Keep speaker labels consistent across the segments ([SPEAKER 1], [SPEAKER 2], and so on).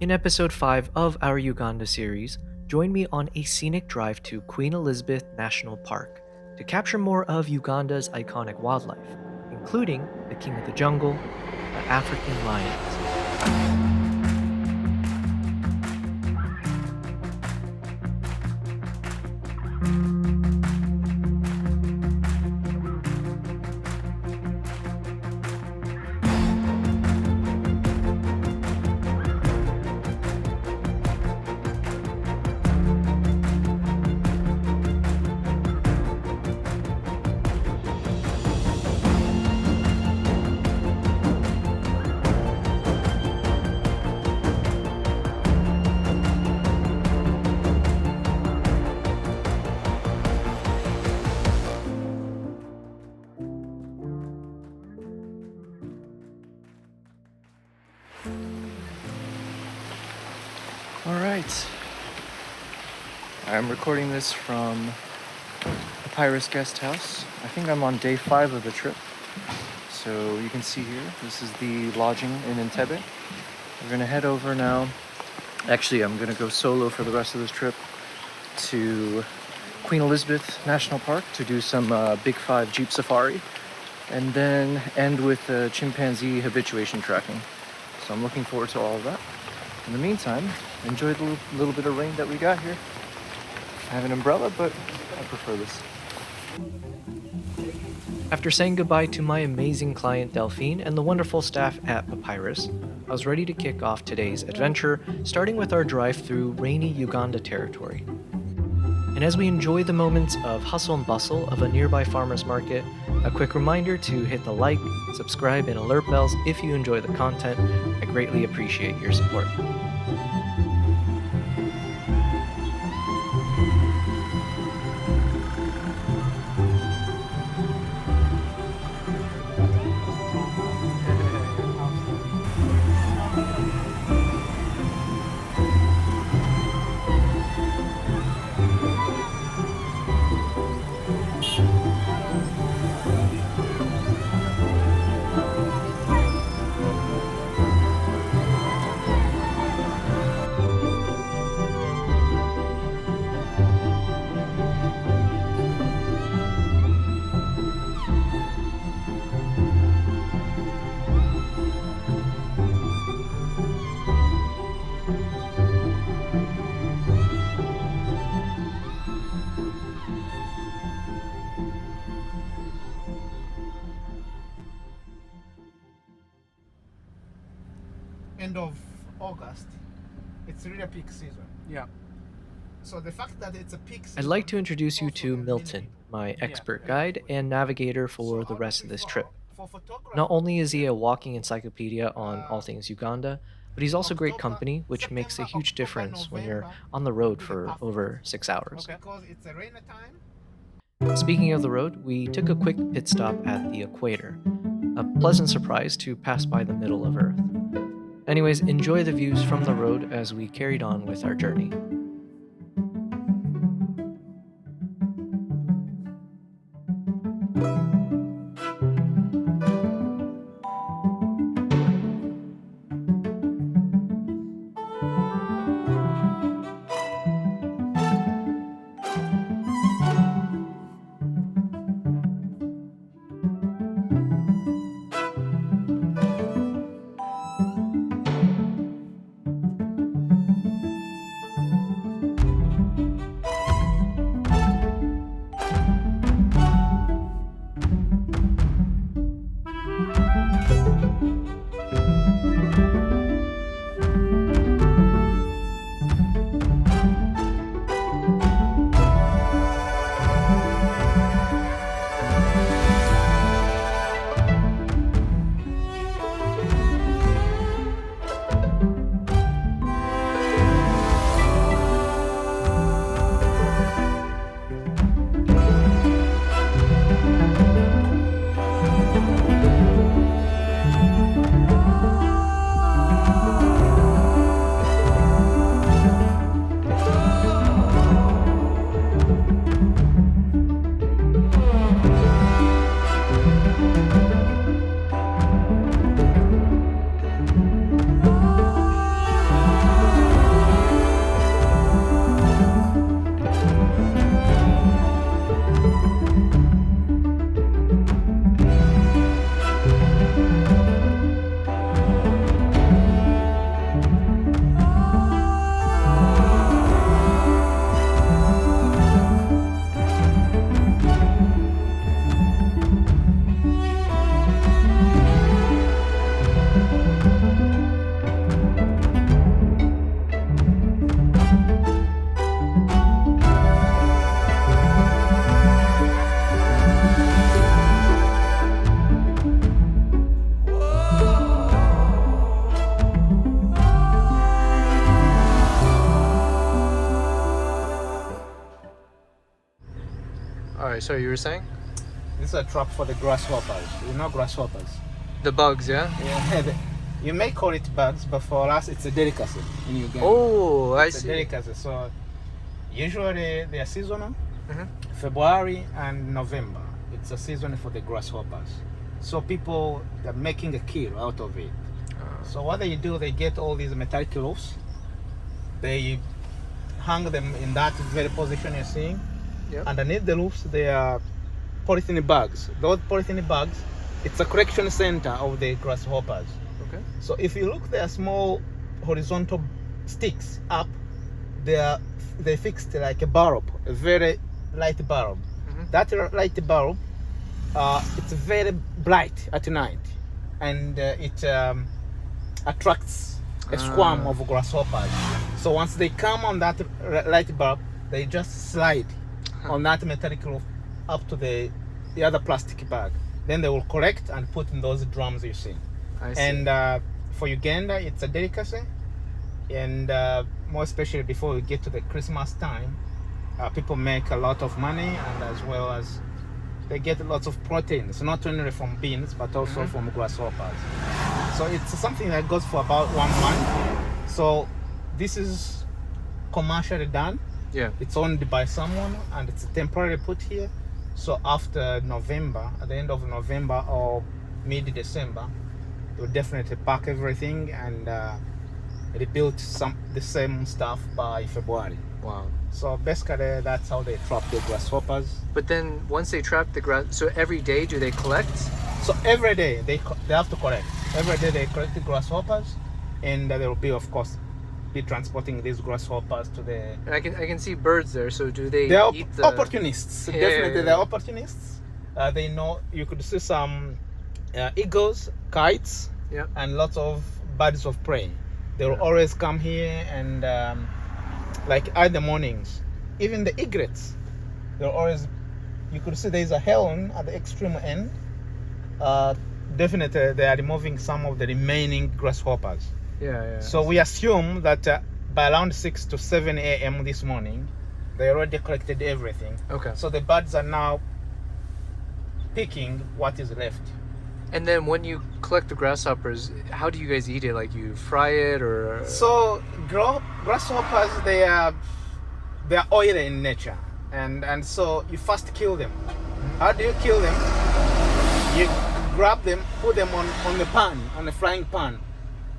[SPEAKER 1] In episode 5 of our Uganda series, join me on a scenic drive to Queen Elizabeth National Park to capture more of Uganda's iconic wildlife, including the king of the jungle, the African lions. Alright, I'm recording this from Papyrus Guest House. I think I'm on day 5 of the trip. So you can see here, this is the lodging in Entebbe. We're gonna head over now. Actually, I'm gonna go solo for the rest of this trip to Queen Elizabeth National Park to do some Big 5 Jeep Safari, and then end with chimpanzee habituation tracking. So I'm looking forward to all of that. In the meantime, enjoy the little bit of rain that we got here. I have an umbrella, but I prefer this. After saying goodbye to my amazing client Delphine and the wonderful staff at Papyrus, I was ready to kick off today's adventure, starting with our drive through rainy Uganda territory. And as we enjoy the moments of hustle and bustle of a nearby farmer's market, a quick reminder to hit the like, subscribe, and alert bells if you enjoy the content. I greatly appreciate your support.
[SPEAKER 2] End of August, it's really a peak season.
[SPEAKER 3] Yeah.
[SPEAKER 2] So the fact that it's a peak season.
[SPEAKER 1] I'd like to introduce you
[SPEAKER 2] also
[SPEAKER 1] to
[SPEAKER 2] means
[SPEAKER 1] Milton, my expert
[SPEAKER 2] very
[SPEAKER 1] guide
[SPEAKER 2] good.
[SPEAKER 1] and navigator
[SPEAKER 2] So
[SPEAKER 1] for the
[SPEAKER 2] I would
[SPEAKER 1] rest of this trip.
[SPEAKER 2] prefer for photography.
[SPEAKER 1] Not only is he a walking encyclopedia on all
[SPEAKER 2] Uh,
[SPEAKER 1] things Uganda, but he's also great
[SPEAKER 2] October,
[SPEAKER 1] company, which makes a
[SPEAKER 2] September,
[SPEAKER 1] huge
[SPEAKER 2] October,
[SPEAKER 1] difference when you're
[SPEAKER 2] November
[SPEAKER 1] on the
[SPEAKER 2] would
[SPEAKER 1] road
[SPEAKER 2] be the
[SPEAKER 1] for
[SPEAKER 2] perfect
[SPEAKER 1] over 6 hours.
[SPEAKER 2] because it's a rainy time.
[SPEAKER 1] Speaking of the road, we took a quick pit stop at the Equator, a pleasant surprise to pass by the middle of Earth. Anyways, enjoy the views from the road as we carried on with our journey. Sorry, you were saying?
[SPEAKER 2] This is a trap for the grasshoppers. You know grasshoppers?
[SPEAKER 1] The bugs, yeah?
[SPEAKER 2] Yeah, you may call it bugs, but for us it's a delicacy in Uganda.
[SPEAKER 1] Oh, I
[SPEAKER 2] It's a
[SPEAKER 1] see.
[SPEAKER 2] delicacy. So usually they are seasonal.
[SPEAKER 1] Mhm.
[SPEAKER 2] February and November. It's a season for the grasshoppers. So people are making a kill out of it. So what they do, they get all these metallic roofs. They hang them in that very position you're seeing.
[SPEAKER 1] Yep.
[SPEAKER 2] Underneath the roofs, there are polythene bags. Those polythene bags, it's a collection center of the grasshoppers.
[SPEAKER 1] Okay.
[SPEAKER 2] So if you look, there are small horizontal sticks up. They fixed like a bulb, a very light bulb.
[SPEAKER 1] Mhm.
[SPEAKER 2] That light bulb, it's very bright at night, and it attracts a swarm of grasshoppers. So once they come on that light bulb, they just slide on that metallic roof up to the other plastic bag. Then they will collect and put in those drums you see.
[SPEAKER 1] I see.
[SPEAKER 2] And for Uganda, it's a delicacy. And more especially before we get to the Christmas time, people make a lot of money, and as well as they get lots of proteins, not only from beans, but also from grasshoppers. So it's something that goes for about 1 month. So this is commercially done.
[SPEAKER 1] Yeah.
[SPEAKER 2] It's owned by someone, and it's temporarily put here. So after November, at the end of November or mid-December, we'll definitely pack everything and rebuild the same stuff by February.
[SPEAKER 1] Wow.
[SPEAKER 2] So basically, that's how they trap the grasshoppers.
[SPEAKER 1] But then once they trap the grass, so every day do they collect?
[SPEAKER 2] So every day they have to collect. Every day they collect the grasshoppers, and they will be, of course, be transporting these grasshoppers to the.
[SPEAKER 1] And I can see birds there. So do they
[SPEAKER 2] They are
[SPEAKER 1] eat the
[SPEAKER 2] opportunists.
[SPEAKER 1] Yeah,
[SPEAKER 2] Definitely,
[SPEAKER 1] yeah.
[SPEAKER 2] they're opportunists. They know you could see some eagles, kites,
[SPEAKER 1] Yep.
[SPEAKER 2] and lots of birds of prey. They will always come here and like at the mornings, even the egrets, they'll always. You could see there's a heron at the extreme end. Definitely, they are removing some of the remaining grasshoppers.
[SPEAKER 1] Yeah.
[SPEAKER 2] So we assume that by around 6 to 7 a.m. this morning, they already collected everything.
[SPEAKER 1] Okay.
[SPEAKER 2] So the birds are now picking what is left.
[SPEAKER 1] And then when you collect the grasshoppers, how do you guys eat it? Like you fry it or?
[SPEAKER 2] So grasshoppers, they are oily in nature, and so you first kill them. How do you kill them? You grab them, put them on the frying pan.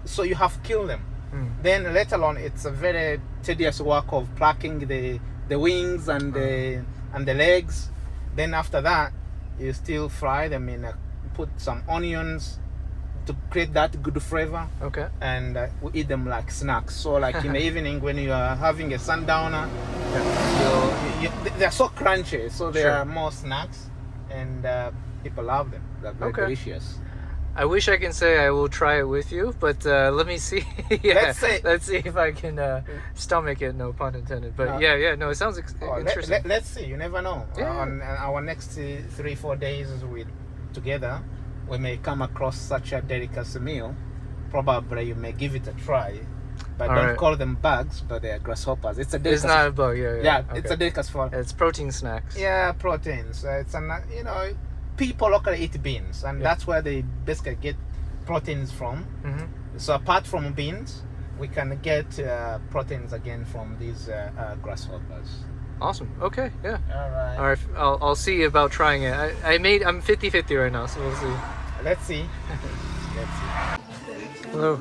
[SPEAKER 2] So you have killed them. Then later on, it's a very tedious work of plucking the wings and the legs. Then after that, you still fry them put some onions to create that good flavor.
[SPEAKER 1] Okay.
[SPEAKER 2] And we eat them like snacks. So like in the evening when you are having a sundowner, they're so crunchy. So they are more snacks, and people love them. They're very delicious.
[SPEAKER 1] I wish I can say I will try it with you, but let me see. Let's see if I can stomach it. No pun intended. But no, it sounds interesting.
[SPEAKER 2] Let's see. You never know.
[SPEAKER 1] Yeah.
[SPEAKER 2] On our next 3-4 days together, we may come across such a delicacy meal. Probably you may give it a try. But don't call them bugs, but they are grasshoppers. It's a delicacy.
[SPEAKER 1] It's not a bug. Yeah.
[SPEAKER 2] It's a delicacy for.
[SPEAKER 1] It's protein snacks.
[SPEAKER 2] Yeah, proteins. People locally eat beans, and that's where they basically get proteins from. So apart from beans, we can get proteins again from these grasshoppers.
[SPEAKER 1] Awesome. Okay. Yeah.
[SPEAKER 2] All right.
[SPEAKER 1] I'll see about trying it. I'm 50-50 right now, so we'll see.
[SPEAKER 2] Let's see.
[SPEAKER 1] Hello.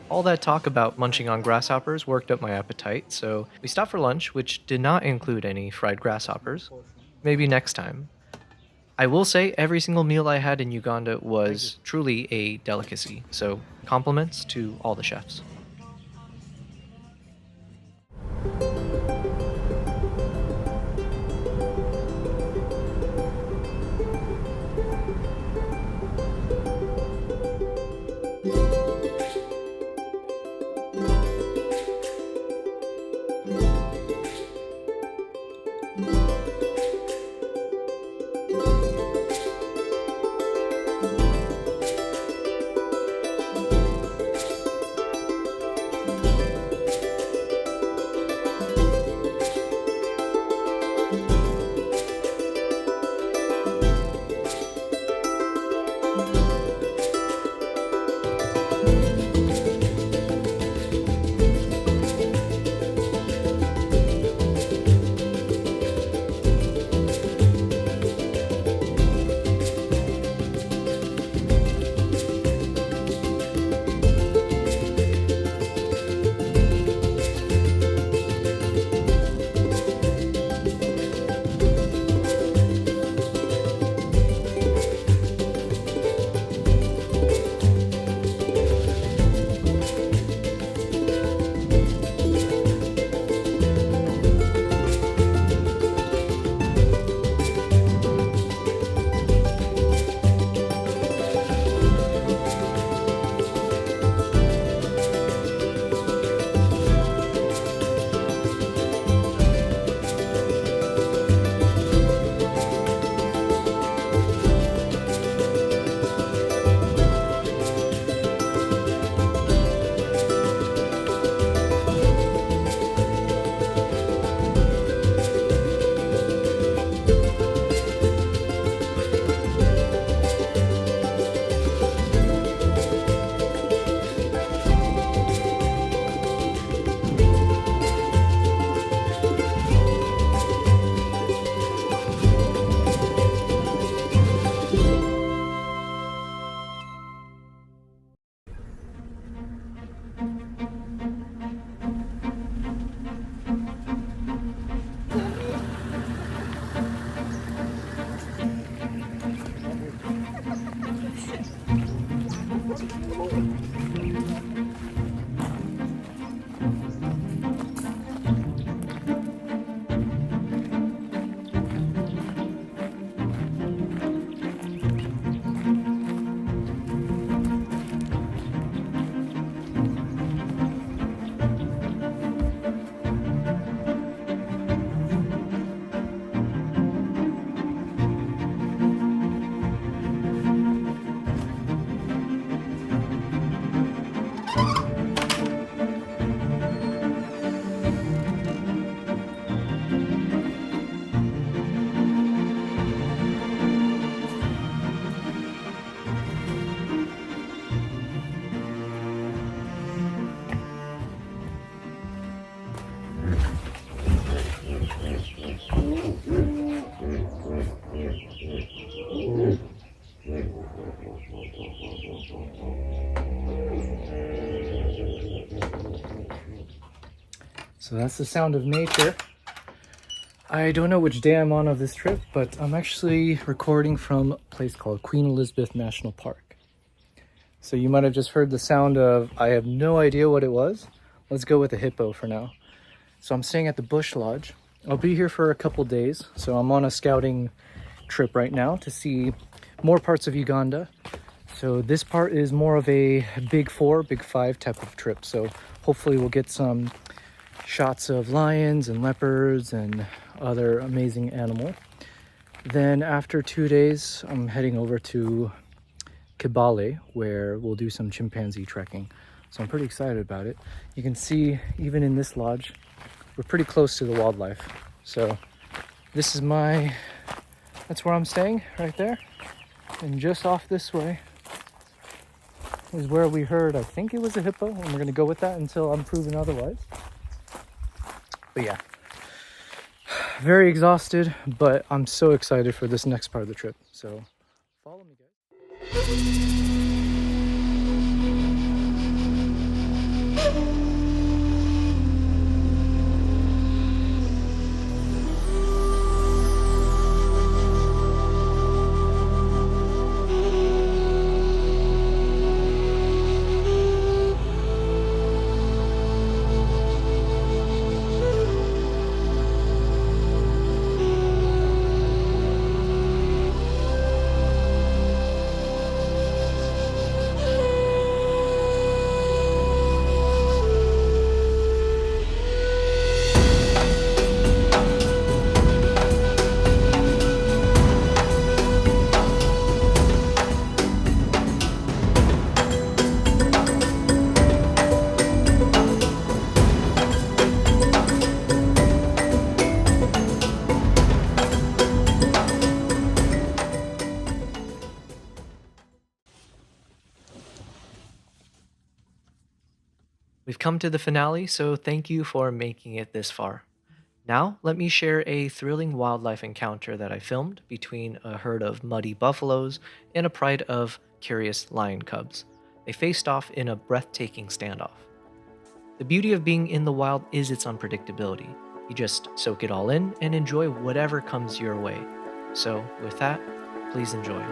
[SPEAKER 1] All that talk about munching on grasshoppers worked up my appetite, so we stopped for lunch, which did not include any fried grasshoppers. Maybe next time. I will say every single meal I had in Uganda was truly a delicacy, so compliments to all the chefs. So that's the sound of nature. I don't know which day I'm on of this trip, but I'm actually recording from a place called Queen Elizabeth National Park. So you might have just heard the sound of, I have no idea what it was. Let's go with a hippo for now. So I'm staying at the Bush Lodge. I'll be here for a couple days. So I'm on a scouting trip right now to see more parts of Uganda. So this part is more of a big 4, big 5 type of trip. So hopefully we'll get some shots of lions and leopards and other amazing animal. Then after 2 days, I'm heading over to Kibale, where we'll do some chimpanzee trekking. So I'm pretty excited about it. You can see even in this lodge, we're pretty close to the wildlife. So this is that's where I'm staying, right there. And just off this way is where we heard, I think it was a hippo, and we're gonna go with that until I'm proven otherwise. But yeah, very exhausted, but I'm so excited for this next part of the trip. So follow me, guys. We've come to the finale, so thank you for making it this far. Now, let me share a thrilling wildlife encounter that I filmed between a herd of muddy buffaloes and a pride of curious lion cubs. They faced off in a breathtaking standoff. The beauty of being in the wild is its unpredictability. You just soak it all in and enjoy whatever comes your way. So, with that, please enjoy.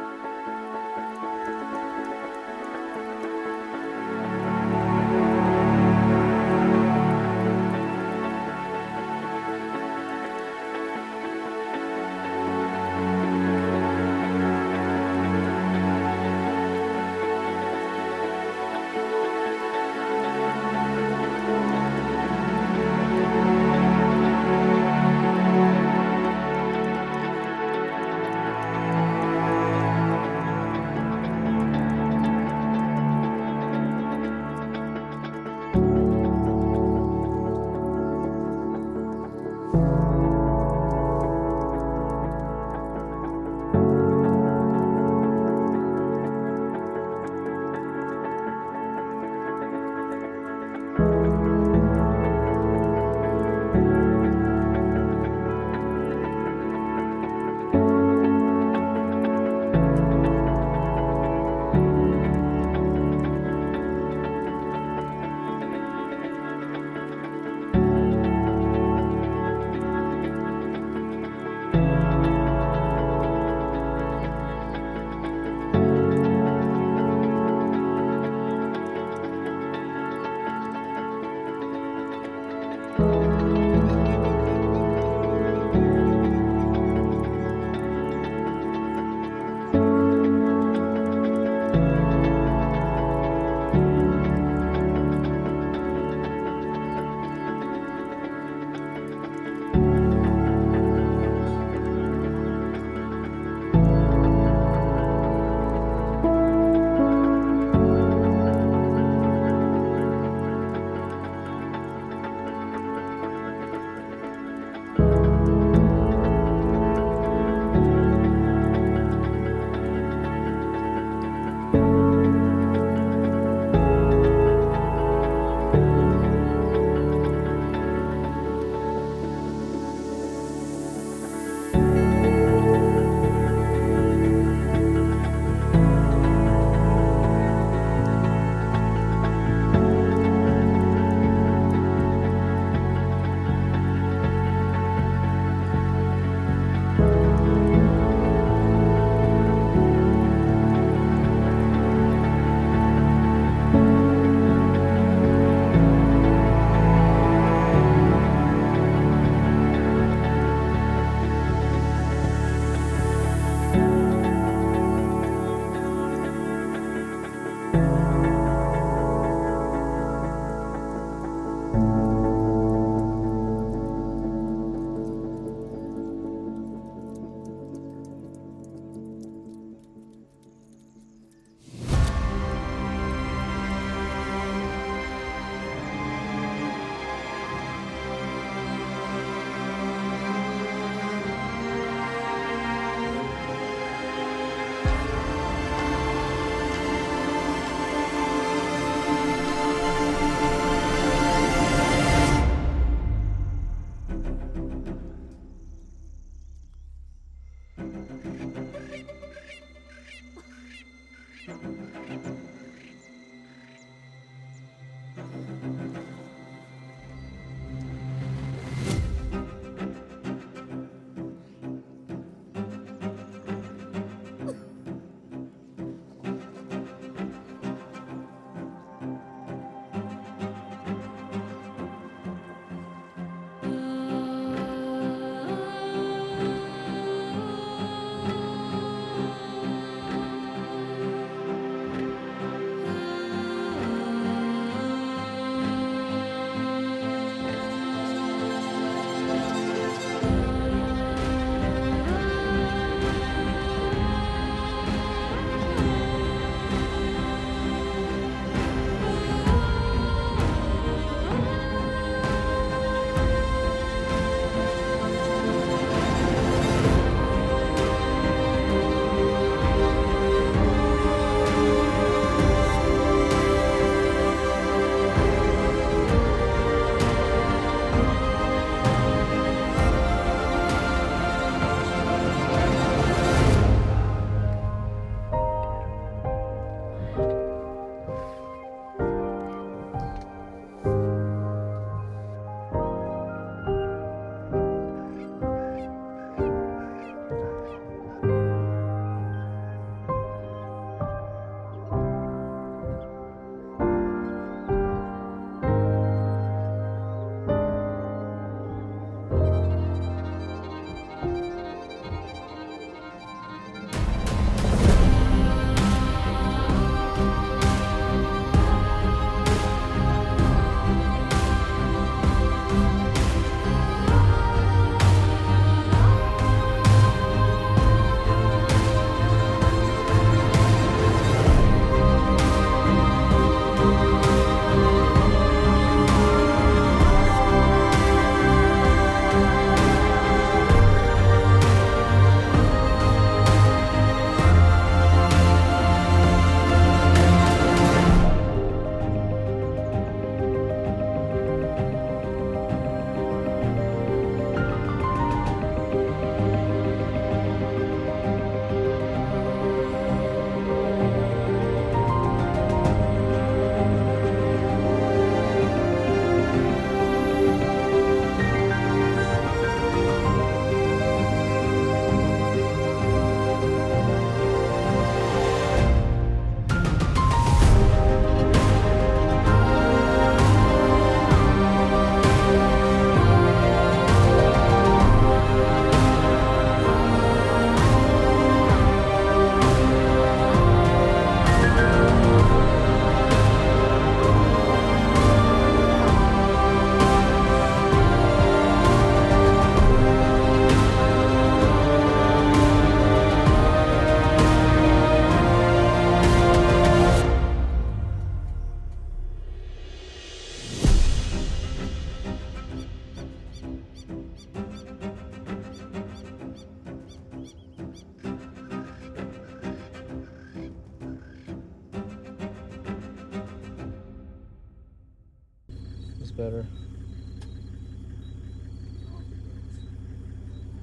[SPEAKER 1] better.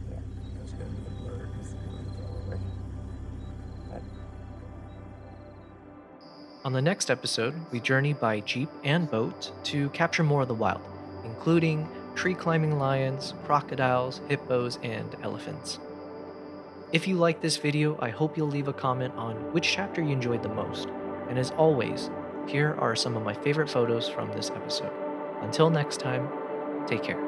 [SPEAKER 1] Yeah, that's gonna be blurred. Right. On the next episode, we journey by jeep and boat to capture more of the wild, including tree climbing lions, crocodiles, hippos, and elephants. If you like this video, I hope you'll leave a comment on which chapter you enjoyed the most. And as always, here are some of my favorite photos from this episode. Until next time, take care.